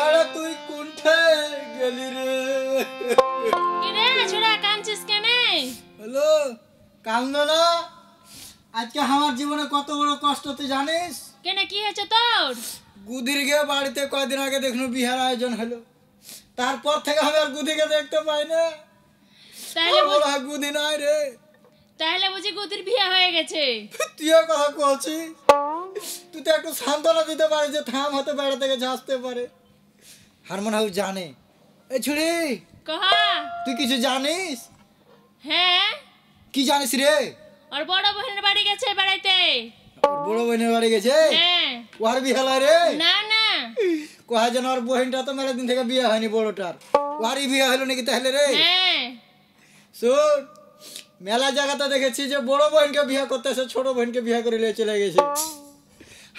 ছাড়া তুই কোনঠে গেলি রে? কি রে ছোড়া কাঁদছিস কেন? হ্যালো, কান্দো না। আজকে আমার জীবনে কত বড় কষ্ট তুই জানিস? কেন কি হয়েছে তোর? গুদির গে বাড়িতে কয়দিন আগে দেখলু বিহার আয়োজন হলো, তারপর থেকে আমি আর গুদিকে দেখতে পাই না। তাহলে বলা গুদি নাই রে। তাহলে বুঝি গুদির বিয়ে হয়ে গেছে? তুইও কথা বলছিস? তুই তো একটু সান্ত্বনা দিতে পারিস যে থাম হতে বেড়া থেকে আসতে পারে। হারমোন হাউস জানে। এই ছুরি, কহা। তুই কিছু জানিস? হ্যাঁ। কি জানিস রে? আর বড় বোনের বাড়ি গেছে বেড়াইতে। বড় বোনের বাড়ি গেছে? হ্যাঁ। ওর বিয়ে হলো রে? না না, কোহা যেন ওর বোনটা তো মেলা দিন থেকে বিয়ে হয়নি বড়টার, ওরই বিয়ে হলো নাকি তাহলে রে? হ্যাঁ। শোন, মেলা জায়গাতে দেখেছি যে বড় বোনকে বিয়ে করতেছে, ছোট বোনকে বিয়ে করে নিয়ে চলে গেছে।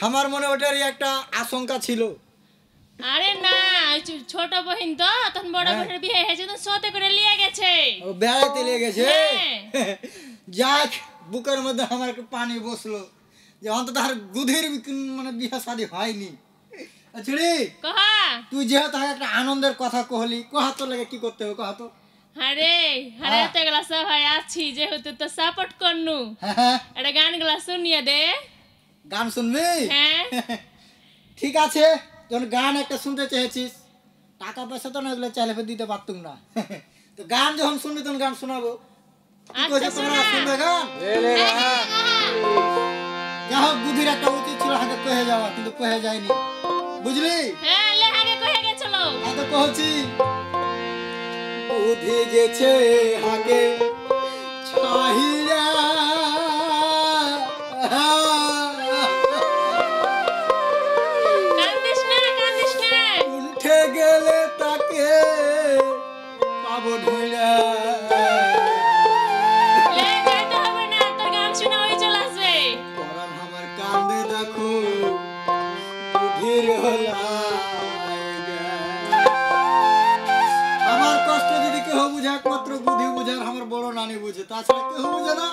আমার মনে ওটারই একটা আশঙ্কা ছিল। আরে না, ছোট বহিন তো তখন বড় বোনের বিয়ে হয়েছে তো সাথে করে নিয়ে গেছে। ও বেড়াইতে নিয়ে গেছে? হ্যাঁ। যাক, বুকের মধ্যে আমার একটু পানি বসলো যে অন্তত আর গুধির মানে বিয়ে শাদী হয়নি। ছুরি, কহা। তুই যেহেতু একটা আনন্দের কথা কহলি, কহা তোর লাগে কি করতে হবে কহা তো। আরে হারাতে গেলা সব ভাই আছি যেহেতু তো সাপোর্ট করনু। হ্যাঁ, এটা গান গুলা শুনিয়ে দে। গান শুনবি? হ্যাঁ। ঠিক আছে, যখন গান একটা শুনতে চেয়েছিস, টাকা পয়সা তো না এগুলো চাইলে দিতে পারতুম না। তো গান যখন শুনবি তখন গান শোনাবো। আচ্ছা শোনা। শুনবে গান? যা হোক, বুদ্ধির একটা উচিত ছিল হাতে কহে যাওয়া, কিন্তু কহে যায়নি, বুঝলি? হ্যাঁ, লে আগে কহে গেছিল। এত কহছি। বুদ্ধি গেছে হাকে ছাহিরা, কান্দিস না কান্দিস না। উঠে গেলে তাকে পাবো ঢুইরা। লে গাইতে হবে না, তোর গান শুনে ওই চলে আসবে। পরাণ আমার কান্দে দেখো বুদ্ধির হলা। আমার কষ্ট যদি কেউ বুঝে একমাত্র বুদ্ধি বুঝার আমার বড় নানি বুঝে, তাছাড়া কেউ বুঝে না।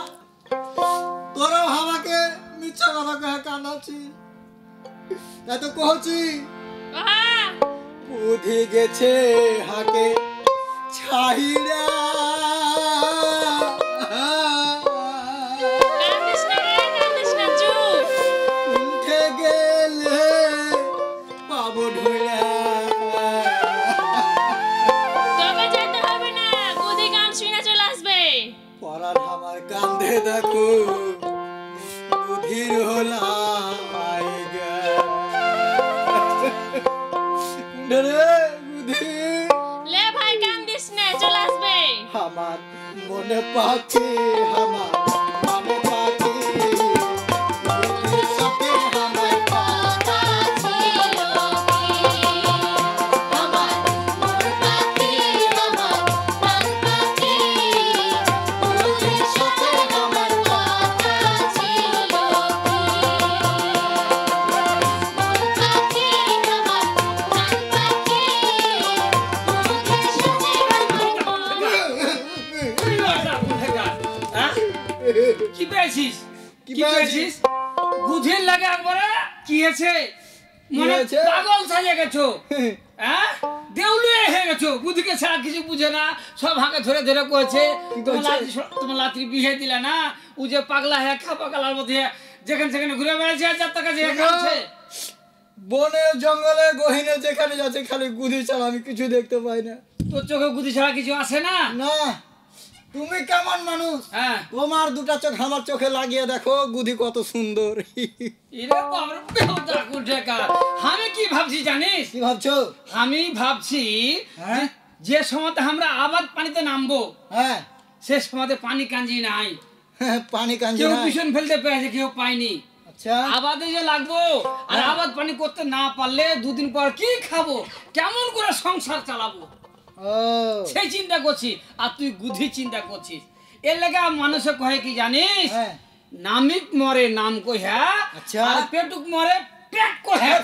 তোরাও আমাকে মিথ্যা কথা কহে কান্দাচ্ছি, তাই তো কহছি। কহা। বুদ্ধি গেছে হাকে ছাহিরা, কান্দিস না রে, কান্দিস না, চুপ। উঠে গেলে পাবো ঢুইরা। তোকে যেতে হবে না, গুদি গান শুনে চলে আসবে। পরাণ আমার কান্দে দেখো বুদ্ধির হলা। লে ভাই কান্দিস না, চলে আসবে। আমার মনে পাচ্ছে আমার মনে পাচ্ছে বুদ্ধির সাথে আমার কথা ছিল কি। আমার মনে পাচ্ছে আমার প্রাণ পাচ্ছে বুদ্ধির সাথে আমার কথা ছিল কি। মনে পাচ্ছে আমার প্রাণ পাচ্ছে বুদ্ধির সাথে কি পেয়েছিস? কি কি পেয়েছিস? বুঝির লাগে একবারে কি হয়েছে? মানে হয়েছে? পাগল সাজে গেছো, হ্যাঁ? দেউলিয়ে হয়ে গেছো, বুদ্ধিকে ছাড়া কিছু বুঝে না, সব হাঁকে ধরে ধরে কয়েছে। তোমার লাত্রি বিহে দিলে না, ও যে পাগলা হ্যাঁ খাপা গালার মধ্যে যেখানে সেখানে ঘুরে বেড়াচ্ছে, আর যার টাকা যে খাচ্ছে। বনে জঙ্গলে গহিনে যেখানে যাচ্ছে খালি গুদি ছাড়া আমি কিছু দেখতে পাই না। তোর চোখে বুদ্ধি ছাড়া কিছু আসে না? না, তুমি কেমন মানুষ? হ্যাঁ, তোমার দুটা চোখ আমার চোখে লাগিয়ে দেখো, গুদি কত সুন্দর। এরে বাবার বেহুদা কুঠেকার। আমি কি ভাবছি জানিস? কি ভাবছো? আমি ভাবছি হ্যাঁ? যে সময়তে আমরা আবাদ পানিতে নামবো, হ্যাঁ, সে সময়তে পানি কাঞ্জি নাই, পানি কাঞ্জি কেউ নাই। পিছন ফেলতে পেরেছে, কেউ পায়নি। আচ্ছা, আবাদে যে লাগবো, আর আবাদ পানি করতে না পারলে দুদিন পর কি খাবো, কেমন করে সংসার চালাবো, ও সেই চিন্তা করছি। আর তুই গুধি চিন্তা করছিস। এর লেগে মানুষে কহে কি জানিস? হ্যাঁ, নামিক মরে নাম কহা, আচ্ছা। আর পেটুক মরে পেট কহে।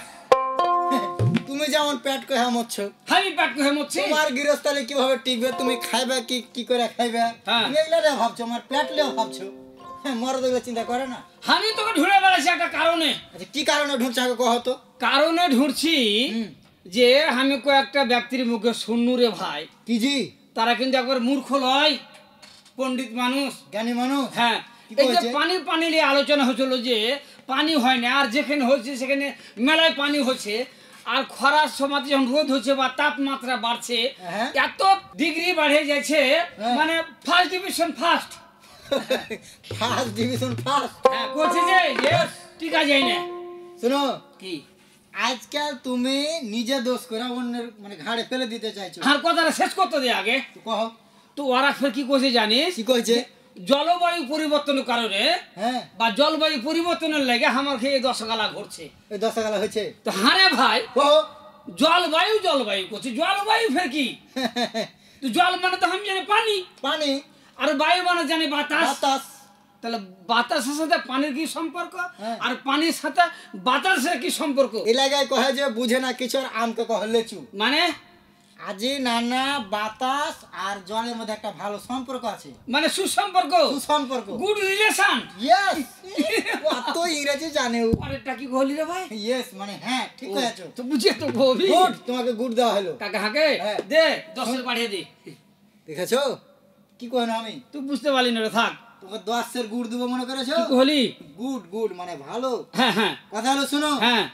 তুমি যেমন পেট কহে মরছ, আমি পেট কহে মরছি। তোমার গৃহস্থালি কিভাবে টিকবে, তুমি খাইবে কি কি করে খাইবে, হ্যাঁ। তুমি এগুলো নিয়ে ভাবছো, আমার পেট নিয়ে ভাবছো। মরদ এগুলো চিন্তা করে না। আমি তোকে ঢুঁড়ে বেড়াচ্ছি একটা কারণে। আচ্ছা, কি কারণে ঢুকছে আগে কহ তো। কারণে ঢুঁড়ছি, যে আমি কয়েকটা ব্যক্তির মুখে শুননু রে ভাই, কি জি? তারা কিন্তু একবার মূর্খ লয়, পণ্ডিত মানুষ। জ্ঞানী মানুষ। হ্যাঁ, কি এই যে কইছে? পানি নিয়ে আলোচনা হচ্ছিল যে পানি হয় না, আর যেখানে হচ্ছে সেখানে মেলায় পানি হচ্ছে, আর খরার সময় যখন রোদ হচ্ছে বা তাপমাত্রা বাড়ছে, হ্যাঁ। এত ডিগ্রি বাড়ে যাচ্ছে, হ্যাঁ। মানে first division first. First division first. হ্যাঁ, বলছে যে টিকা যায় না। শোনো, কি আজকাল তুমি নিজে দোষ করে অন্যের মানে ঘাড়ে ফেলে দিতে চাইছো। আর কথাটা শেষ করতে দে আগে। কহ, তো ওরা ফের কি করছে জানিস? কি কইছে? জলবায়ু পরিবর্তনের কারণে হ্যাঁ, বা জলবায়ু পরিবর্তনের লেগে আমার খেয়ে দশগালা ঘটছে। এই 10 টাকা হয়েছে। তো হারে ভাই, কহ। জলবায়ু করছে, জলবায়ু ফের কি? তো জল মানে তো আমি জানি পানি, পানি, আর বায়ু মানে জানি বাতাস। বাতাস। তাহলে বাতাসের সাথে পানির কি সম্পর্ক, হ্যাঁ। আর পানির সাথে বাতাসের কি সম্পর্ক? এলাকায় কহে যে বুঝে না কিছু, আর আমকে কহে লেচু। মানে আজি নানা বাতাস আর জলের মধ্যে একটা ভালো সম্পর্ক আছে, মানে সুসম্পর্ক, সুসম্পর্ক। Good relation. ইয়েস, কত ইংরেজি জানে ও। আরেকটা কি বলি রে ভাই? ইয়েস মানে হ্যাঁ, ঠিক কয়েছো। তো বুঝে তো ববি গুড, তোমাকে গুড দেওয়া হলো। কাকা হাকে হ্যাঁ। দে 10 বাড়িয়ে দে। দেখেছো কি কই না আমি? তুই বুঝতে পারলি না রে, থাক। তোকে 10 এর গুড দেবো মনে করেছো? কি কহলি? গুড গুড মানে ভালো হ্যাঁ হ্যাঁ কথা। হলো শুনো, হ্যাঁ।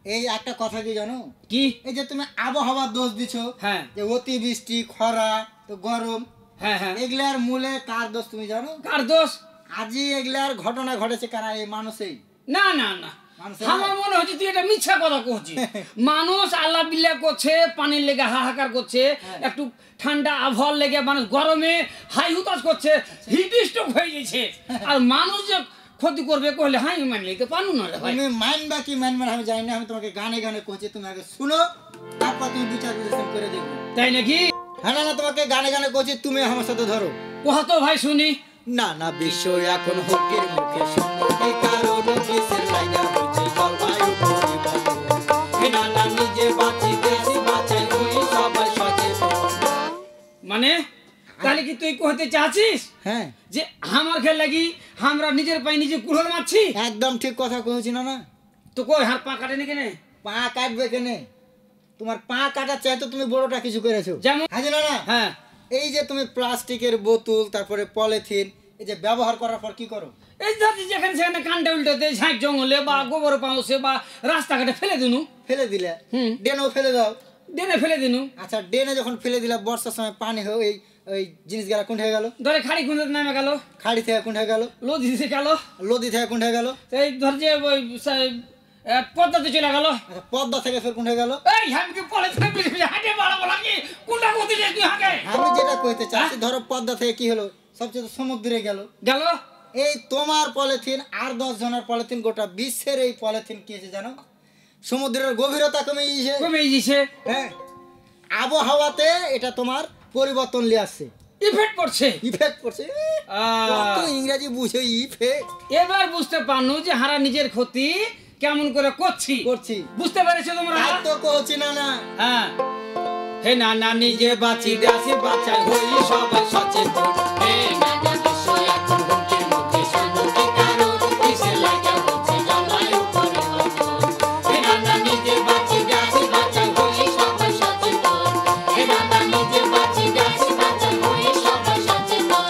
এই একটা কথা কি জানো? কি? এই যে তুমি আবহাওয়ার দোষ দিছো, হ্যাঁ যে অতি বৃষ্টি, খরা, তো গরম, হ্যাঁ হ্যাঁ। এগুলার মূলে কার দোষ তুমি জানো? কার দোষ? আজি এগুলার ঘটনা ঘটেছে কারা? এই মানুষই। না না না, মানুষের আমার মনে হচ্ছে তুই এটা মিথ্যা কথা কহছিস। মানুষ আল্লাহ বিল্লাহ করছে, পানির লেগে হাহাকার করছে, একটু ঠান্ডা আবহাওয়ার লেগে মানুষ গরমে হাই হুতাশ করছে, হিট স্ট্রোক হয়ে গেছে। আর মানুষ যে ক্ষতি করবে কহলে হাই মানে লিখতে পারু না রে ভাই। তুমি মানবা কি মানবা না আমি জানি না, আমি তোমাকে গানে গানে কইছি, তুমি আগে শুনো, তারপর তুমি বিচার বিশ্লেষণ করে দেখো। তাই নাকি? হ্যাঁ না, তোমাকে গানে গানে কইছি, তুমি আমার সাথে ধরো। কোহা তো ভাই শুনি। নানা বিষয় এখন হকের মুখে শুনতে, কারণ কিসের লাইগা হচ্ছে জলবায়ু পরিবর্তন। হে নানা নিজে বাঁচি, দেশি বাঁচাই, ওই সবাই সচেতন। মানে তাহলে কি তুই কহতে চাচ্ছিস হ্যাঁ, যে আমার খেল লাগি আমরা নিজের পায়ে নিজে কুড়োল মারছি? একদম ঠিক কথা কইছি না। না, তো কই হাত পা কাটে নাকি? পা কাটবে কেনে? তোমার পা কাটার চাইতে তুমি বড়টা কিছু করেছো। যেমন? হাজি না। হ্যাঁ, এই যে তুমি প্লাস্টিকের বোতল, তারপরে পলিথিন, এই যে ব্যবহার করার পর কি করো? এই ধরছি যেখানে সেখানে কানটা উল্টাতে ঝাঁক জঙ্গলে বা গোবর পাউসে বা রাস্তাঘাটে ফেলে দিনু। ফেলে দিলে, হুম। ড্রেনও ফেলে দাও। ডেনে ফেলে দিনু। আচ্ছা, ড্রেনে যখন ফেলে দিলে বর্ষার সময় পানি হয়ে ওই ওই জিনিসগুলা কোন হয়ে গেল? ধরে খাড়ি খুঁজে নামে গেল, খাড়ি থেকে কোন হয়ে গেল? লোদ দিতে গেল, লদি থেকে কোন হয়ে গেল? এই ধর যে ওই পদ্মাতে চলে গেল। আচ্ছা, পদ্মা থেকে ফের কোন হয়ে গেল? এই আমি কি পলে হাঁটে বাড়াবো নাকি? কোনটা গতি যে তুই হাঁকে আমি যেটা কইতে চাচ্ছি, ধরো পদ্মা থেকে কি হলো? সবচেয়ে তো সমুদ্রে গেল। গেল? এই তোমার পলিথিন আর 10 জনের পলিথিন, গোটা বিশ্বের এই পলিথিন কি হয়েছে জানো? সমুদ্রের গভীরতা কমে গিয়েছে। কমে গেছে, হ্যাঁ, আবহাওয়াতে এটা তোমার পরিবর্তন নিয়ে আসছে, ইফেক্ট পড়ছে। ইফেক্ট পড়ছে। কত ইংরেজি বুঝে ইফেক্ট এবার বুঝতে পারনু যে হারা নিজের ক্ষতি কেমন করে করছি। বুঝতে পেরেছো তোমরা? তাই তো কইছি না। হ্যাঁ, হে না না নিজে বাঁচি, দেশে বাঁচাই, হই সবাই সচেতন। হে না না বিষয় এখন হুমকির মুখে, সম্মুখে কারণ কিসের লাগা হচ্ছে জলবায়ু পরিবর্তন। হে না না নিজে বাঁচি, দেশে বাঁচাই, হই সবাই সচেতন। হে না না নিজে বাঁচি, দেশে বাঁচাই, হই সবাই সচেতন।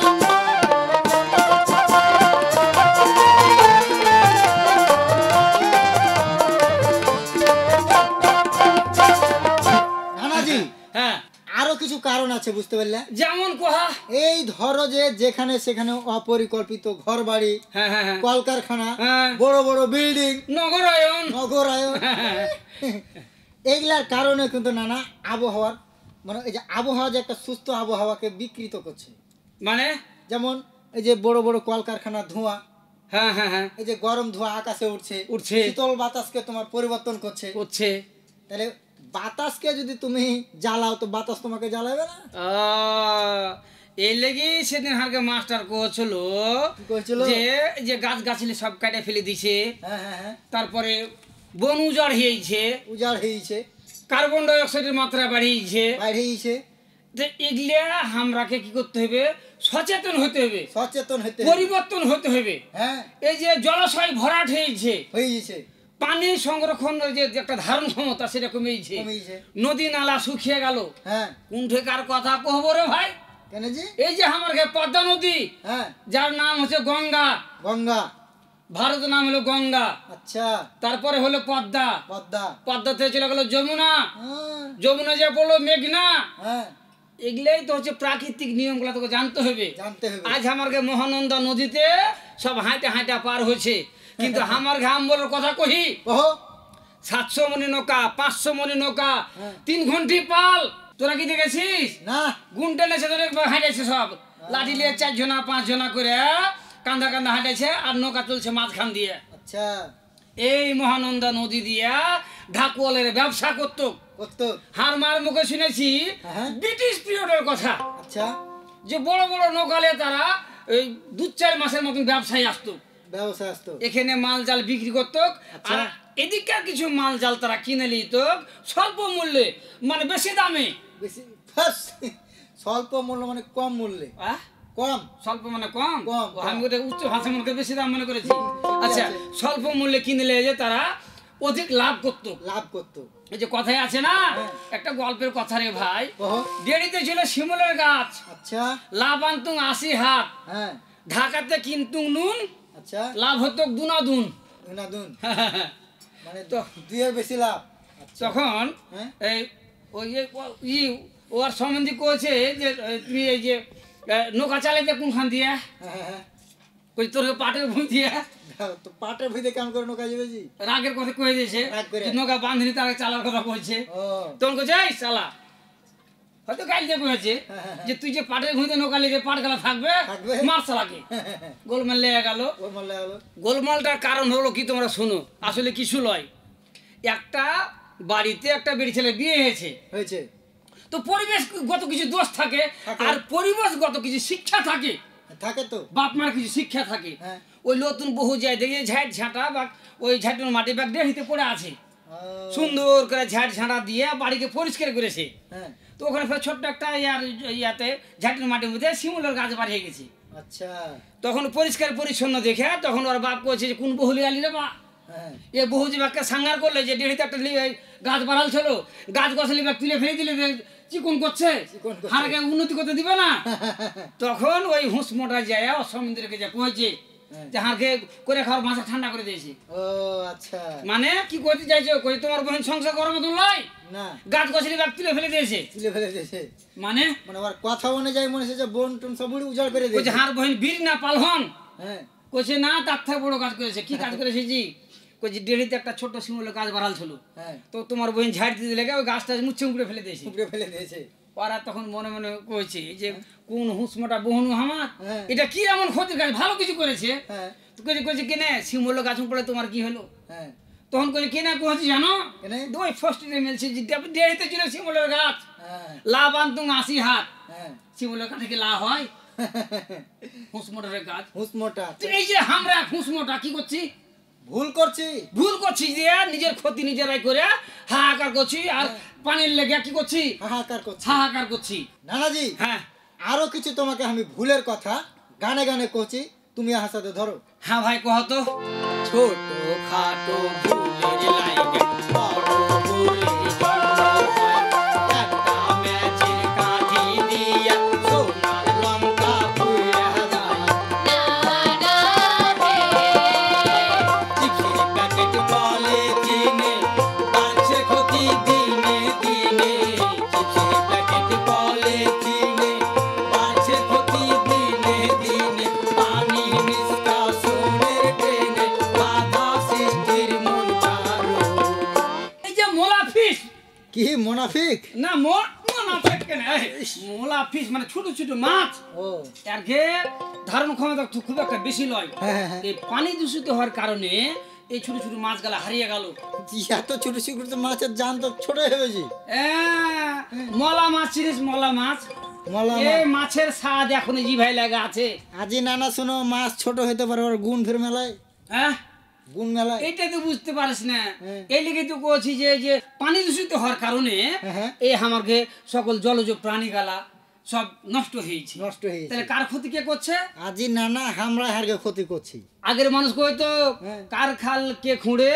নানাজি, হ্যাঁ, আরো কিছু কারণ আছে, বুঝতে পারলে? যেমন কোহা? এই ধরো যে যেখানে সেখানে অপরিকল্পিত ঘর বাড়ি, হ্যাঁ হ্যাঁ হ্যাঁ, কলকারখানা, হ্যাঁ। বড় বড় বিল্ডিং, নগরায়ন। নগরায়ন, এইগুলার কারণে কিন্তু নানা আবহাওয়ার মানে এই যে আবহাওয়া যে একটা সুস্থ আবহাওয়াকে বিকৃত করছে। মানে? যেমন এই যে বড় বড় কলকারখানার ধোঁয়া, হ্যাঁ হ্যাঁ হ্যাঁ, এই যে গরম ধোঁয়া আকাশে উঠছে, উঠছে। শীতল বাতাসকে তোমার পরিবর্তন করছে। তাহলে বাতাসকে যদি তুমি জ্বালাও তো বাতাস তোমাকে জ্বালাবে না। এই লেগে সেদিন হারকে মাস্টার কছিল যে যে গাছ গাছলি সব কাটে ফেলে দিছে, হ্যাঁ হ্যাঁ হ্যাঁ, তারপরে বন উজাড় হয়েছে, উজাড় হয়েছে, কার্বন ডাই অক্সাইডের মাত্রা বাড়িয়েছে। তো এগুলা আমরাকে কি করতে হবে? সচেতন হতে হবে, সচেতন হতে, পরিবর্তন হতে হবে। হ্যাঁ, এই যে জলাশয় ভরাট হয়েছে, পানি সংরক্ষণের যে একটা ধারণ ক্ষমতা সেটা কমেছে, কমেছে। নদী নালা শুকিয়ে গেল। হ্যাঁ কুণ্ঠেকার কথা কহবো রে ভাই, কেন জি? এই যে আমার পদ্মা নদী, হ্যাঁ যার নাম হচ্ছে গঙ্গা, গঙ্গা। ভারতের নাম হলো গঙ্গা, আচ্ছা তারপরে হলো পদ্মা, পদ্মা। পদ্মা থেকে চলে গেল যমুনা, হ্যাঁ যমুনা যে পড়লো মেঘনা। হ্যাঁ এগুলাই তো হচ্ছে প্রাকৃতিক নিয়মগুলো তোকে জানতে হবে। জানতে হবে। আজ আমার মহানন্দা নদীতে সব হাঁটা হাঁটা পার হয়েছে, কিন্তু আমার ঘাম বলার কথা কহি, ওহো 700 মনি নৌকা, 500 মনি নৌকা, হ্যাঁ। 3 ঘন্টি পাল, তোরা কি দেখেছিস? না গুনটে নেছে তোর হাঁটেছে সব, লাঠি নিয়ে 4 জনা 5 জনা করে কান্দা কান্দা হাঁটেছে, আর নৌকা চলছে মাঝখান দিয়ে। আচ্ছা এই মহানন্দা নদী দিয়া ঢাকুয়ালের ব্যবসা করতো। করতো। হার মার মুখে শুনেছি হ্যাঁ। ব্রিটিশ পিরিয়ডের কথা, আচ্ছা যে বড় বড় নৌকালে তারা এই 2-4 মাসের মতন ব্যবসায়ী আসতো, ব্যবসা আসতো। এখানে মাল জাল বিক্রি করতো, আচ্ছা। আর এদিককার কিছু মাল জাল তারা কিনে নিত স্বল্প মূল্যে, মানে বেশি দামে। বেশি ফার্স্ট স্বল্প মূল্য মানে কম মূল্যে। আহ? কম। স্বল্প মানে কম? কম, ও, আমি ওটা উচ্চ ভাষা মনে বেশি দাম মনে করেছি। ঠিক আচ্ছা, আছে। স্বল্প মূল্যে কিনলে যে তারা অধিক লাভ করতো। লাভ করতো। এই যে কথায় আছে না, হ্যাঁ। একটা গল্পের কথা রে ভাই, ওহো দেরিতে ছিল শিমুলের গাছ, আচ্ছা লাভ আনতুম 80 হাত, হ্যাঁ ঢাকাতে কিনতুম নুন, আচ্ছা লাভ হতো দুনাদুন। দুনাদুন মানে তো দুইয়ের বেশি লাভ। আচ্ছা তখন হ্যাঁ এই ওই ওর সম্বন্ধে কয়েছে যে তুমি এই যে নৌকা চালাইতে কোনখান দিয়ে, হ্যাঁ হ্যাঁ ওই তোর পাটের ভুঁই দিয়ে, হ্যাঁ। তো পাটের ভিতরে কেমন করে নৌকা যাবে জি? রাগের কথা কয়ে দিয়েছে, রাগ করে। যে নৌকা বাঁধনি তারা চালার কথা কয়েছে। ও তখন কয়েছে এই চালা, হয়তো গাইল দিয়ে কয়েছে যে তুই যে পাটের ভুঁইতে নৌকা লেগে পাট গেলা থাকবে, থাকবে। মার চালাকে। গোলমাল লেগে গেল। ওর মারলে হলো। গোলমালটার কারণ হলো কি তোমরা শোনো, আসলে কিছু লয়, একটা বাড়িতে একটা বেড়ি ছেলে বিয়ে হয়েছে, হয়েছে। তো পরিবেশগত কিছু দোষ থাকে, থাকে। আর পরিবেশগত কিছু শিক্ষা থাকে, থাকে তো। বাপ মার কিছু শিক্ষা থাকে। হ্যাঁ। ওই নতুন বহু যায় দেখি ঝাঁট ঝাঁটা বা ওই ঝাঁটুর মাটি ব্যাগ দেড়িতে পড়ে আছে, ও, সুন্দর করে ঝাঁট ঝাঁটা দিয়ে বাড়িকে পরিষ্কার করেছে। হ্যাঁ তো ওখানে ফের ছোট্ট একটা ইয়াতে ঝাঁটুর মাটির মধ্যে শিমুলের গাছ বাড়িয়ে গেছে। আচ্ছা তখন পরিষ্কার পরিচ্ছন্ন দেখে তখন ওর বাপ কয়েছে যে কোন বহুলি আলি রে বা, হ্যাঁ এ বহু জীবাকে সাঙ্গার করলে যে দেড়িতে একটা গাছ বাড়াল ছিল, গাছ গছলি ব্যাগ তুলে ফেলে দিলে যে চিকন করছে, চিকন করছে। হারকে উন্নতি করতে দিবে না। তখন ওই হুঁস মোটা যায় অসমুদ্রকে যা কয়েছে হ্যাঁ। যে হারকে করে খাওয়ার মাথা ঠান্ডা করে দিয়েছে। ও আচ্ছা মানে কি করতে চাইছো, কই তোমার বোন সংসার করার মতন নয়, না গাছ গছলি ব্যাগ তুলে ফেলে দিয়েছে। তুলে ফেলে দিয়েছে মানে মানে ওর কথা অনুযায়ী মনে হচ্ছে যে বোন টুন সব উজাড় করে কইছে দিয়েছে। হার বহিন বীর না পালহন, হ্যাঁ কইছে না তার থেকে বড় কাজ করেছে। কি কাজ করেছে জি, কইছে দেড়িতে একটা ছোট্ট শিমুলের গাছ বাড়াল ছিল, হ্যাঁ তো তোমার বোন ঝাড় দিতে লেগে ওই গাছটা মুচ্ছে উপড়ে ফেলে দিয়েছে। উপরে ফেলে দিয়েছে। ওরা তখন মনে মনে কইছে যে কোন হুঁসমোটা বহনু আমার, হ্যাঁ। এটা কি এমন ক্ষতির কাজ, ভালো কিছু করেছে। হ্যাঁ তো কইছে কইছে কেনে শিমুল গাছ পড়ে তোমার কি হলো, হ্যাঁ তখন কইছে কেনে কইছি জানো, কেনে? ওই ফার্স্ট ডে মিলছে যে দেড়িতে ছিল শিমুলের গাছ, হ্যাঁ লাভ আনতুম 80 হাত, হ্যাঁ শিমুলের কাছে কি লাভ হয়, হুঁসমোটার গাছ। হুঁস মোটা। তো এই যে আমরা হুঁসমোটা কি করছি, ভুল করছি। ভুল করছি যে নিজের ক্ষতি নিজেরাই করে হাহাকার করছি, আর পানির লেগে কি করছি, হাহাকার করছি। হাহাকার করছি। নানাজি হ্যাঁ আরো কিছু তোমাকে আমি ভুলের কথা গানে গানে করছি, তুমি হাসাতে ধরো। হ্যাঁ ভাই কহ তো। ছোট খাটো ভুলের লাইগে বড় ভুলের জন্ম হয়, একটা ম্যাচের কাঠি দিয়া সোনার লঙ্কা পুড়ে যায়, চিঠির প্যাকেট বলে চিনে বাড়ছে ক্ষতি দিনে দিনে, চিঠির প্যাকেট বলে চিনে বাড়ছে ক্ষতি দিনে দিনে, পানি নিষ্কাশনের ট্রেনে বাধা সৃষ্টির মন কারো। এই যে মোলা ফিশ, কি মুনাফিক? না মোনাফিক কেন, মোলা ফিশ মানে ছোট ছোট মাছ, ও এরকে ধারণ ক্ষমতা খুব একটা বেশি নয়। হ্যাঁ, হ্যাঁ। এই পানি দূষিত হওয়ার কারণে এই ছোট ছোট মাছগুলা হারিয়ে গেল। এত ছোট ছোট মাছের জান তো ছোট হয়ে গেছে। মলা মাছ চিনিস, মলা মাছ, মলা এই মাছ। মাছের স্বাদ এখন জিভায় লাগা আছে। আজি নানা শোনো, মাছ ছোট হইতে পারে ওর গুণ ফের মেলায়, হ্যাঁ, গুণ মেলায়। এইটা তো বুঝতে পারিস না। হ্যাঁ। এই লিগে তো বলছি যে যে পানি দূষিত হওয়ার কারণে হ্যাঁ। এই আমাকে সকল জলজ প্রাণী গালা সব নষ্ট হয়েছে। নষ্ট হয়েছে। তাহলে কার ক্ষতি কে করছে? আজি নানা আমরা হারকে ক্ষতি করছি। আগের মানুষ কইতো হ্যাঁ। কার খাল কে খুঁড়ে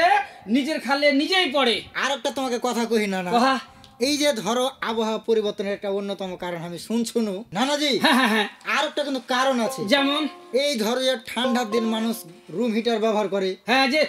নিজের খালে নিজেই পড়ে। আর একটা তোমাকে কথা কহি নানা, কহা। এই যে ধরো আবহাওয়া পরিবর্তনের একটা অন্যতম কারণ আমি শুনছুনু নানাজি, হ্যাঁ হ্যাঁ হ্যাঁ। আর একটা কিন্তু কারণ আছে। যেমন এই ধরো যে ঠান্ডার দিন মানুষ রুম হিটার ব্যবহার করে, হ্যাঁ যে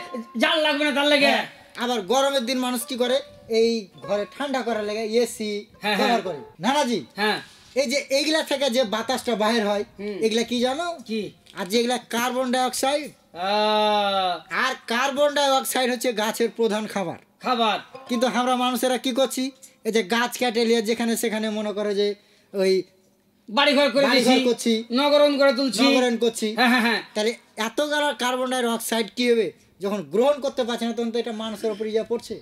জাল লাগবে না তার লেগে। হ্যাঁ, আবার গরমের দিন মানুষ কি করে এই ঘরে ঠান্ডা করার লেগে এসি হ্যাঁ, ব্যবহার হ্যাঁ। করে। নানাজি হ্যাঁ এই যে এইগুলা থেকে যে বাতাসটা বাহির হয় এগুলা কি জানো? কি? আর যেগুলা কার্বন ডাই অক্সাইড, আহ, আর কার্বন ডাই অক্সাইড হচ্ছে গাছের প্রধান খাবার। খাবার। কিন্তু আমরা মানুষেরা কি করছি, এই যে গাছ কেটে নিয়ে যেখানে সেখানে মনে করে যে ওই বাড়ি ঘর করে বাড়িঘর দিয়েছি, করছি, নগরণ করে তুলছি। নগরায়ণ করছি। হ্যাঁ হ্যাঁ হ্যাঁ। তাহলে এত গালা কার্বন ডাই অক্সাইড কি হবে যখন গ্রহণ করতে পারছে না তখন তো এটা মানুষের উপর ইয়া পড়ছে।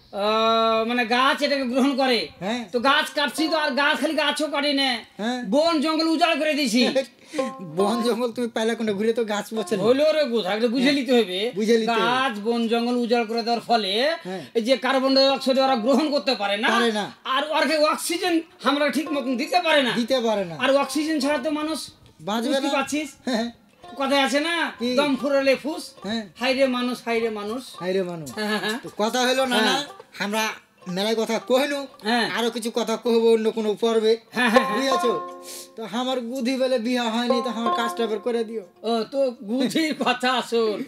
মানে গাছ এটাকে গ্রহণ করে। হ্যাঁ। তো গাছ কাটছি তো আর গাছ খালি গাছও কাটি না, হ্যাঁ। বন জঙ্গল উজাড় করে দিয়েছি। বন জঙ্গল তুমি পাইলে কোনটা ঘুরে তো গাছ বলছে না। হইলো রে বুঝা, এটা বুঝে নিতে হবে। বুঝে নিতে হবে। গাছ বন জঙ্গল উজাড় করে দেওয়ার ফলে হ্যাঁ। এই যে কার্বন ডাই অক্সাইড ওরা গ্রহণ করতে পারে না, পারে না। আর ওরকে অক্সিজেন আমরা ঠিক মতন দিতে পারে না। দিতে পারে না, আর অক্সিজেন ছাড়া তো মানুষ বাঁচবে বুঝতে না। পারছিস, হ্যাঁ, কথায় আছে না, কি? দম ফুরালে ফুস। হ্যাঁ। হাইরে মানুষ, হাইরে মানুষ। হাইরে মানুষ। হ্যাঁ হ্যাঁ হ্যাঁ। তো কথা হলো না না, হ্যাঁ। আমরা মেলায় কথা কহিনু, হ্যাঁ। আরো কিছু কথা কহবো অন্য কোনো পর্বে, হ্যাঁ, হ্যাঁ, হ্যাঁ। বুঝেছো? তো আমার বুদ্ধি বেলে বিয়া হয়নি, তো আমার কাজটা বের করে দিও। ও তো বুঝির কথা শোন,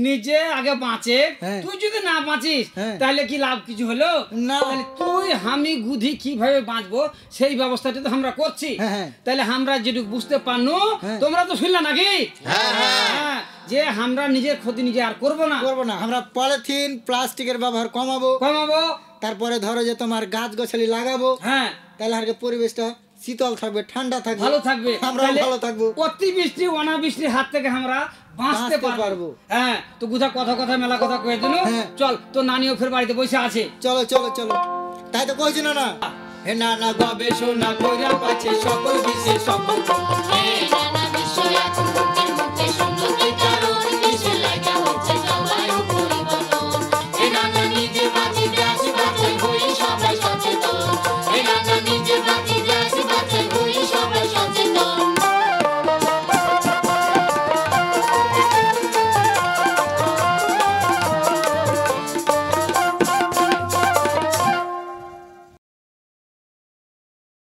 নিজে আগে বাঁচে। হ্যাঁ। তুই যদি না বাঁচিস হ্যাঁ। তাহলে কি লাভ কিছু হলো? না। তাহলে তুই আমি গুধি কিভাবে বাঁচবো সেই ব্যবস্থাটা তো আমরা করছি। হ্যাঁ, হ্যাঁ। তাহলে আমরা যেটুকু বুঝতে পারনু, হ্যাঁ। তোমরা তো শুনলে নাকি? হ্যাঁ, যে আমরা নিজের ক্ষতি নিজে আর করবো না, করবো না, আমরা পলিথিন প্লাস্টিকের ব্যবহার কমাবো। কমাবো। তারপরে ধরো যে তোমার গাছ গাছালি লাগাবো, হ্যাঁ, তাহলে আর কি পরিবেশটা শীতল থাকবে, ঠান্ডা থাকবে, ভালো থাকবে। আমরা তাহলে ভালো থাকবো, অতিবৃষ্টি অনাবৃষ্টির হাত থেকে আমরা বাঁচতে বাঁচতে পারবো। পারবো। হ্যাঁ, তো গুধা কথা কথা মেলা কথা কয়ে দিল। হ্যাঁ। চল, তো নানিও ফের বাড়িতে বসে আছে। চলো চলো চলো, তাই তো কইছি না না, হে না না গবেষণা কইরা পাচ্ছে সকল বিশেষ সকল এই নানা বিষয় আছে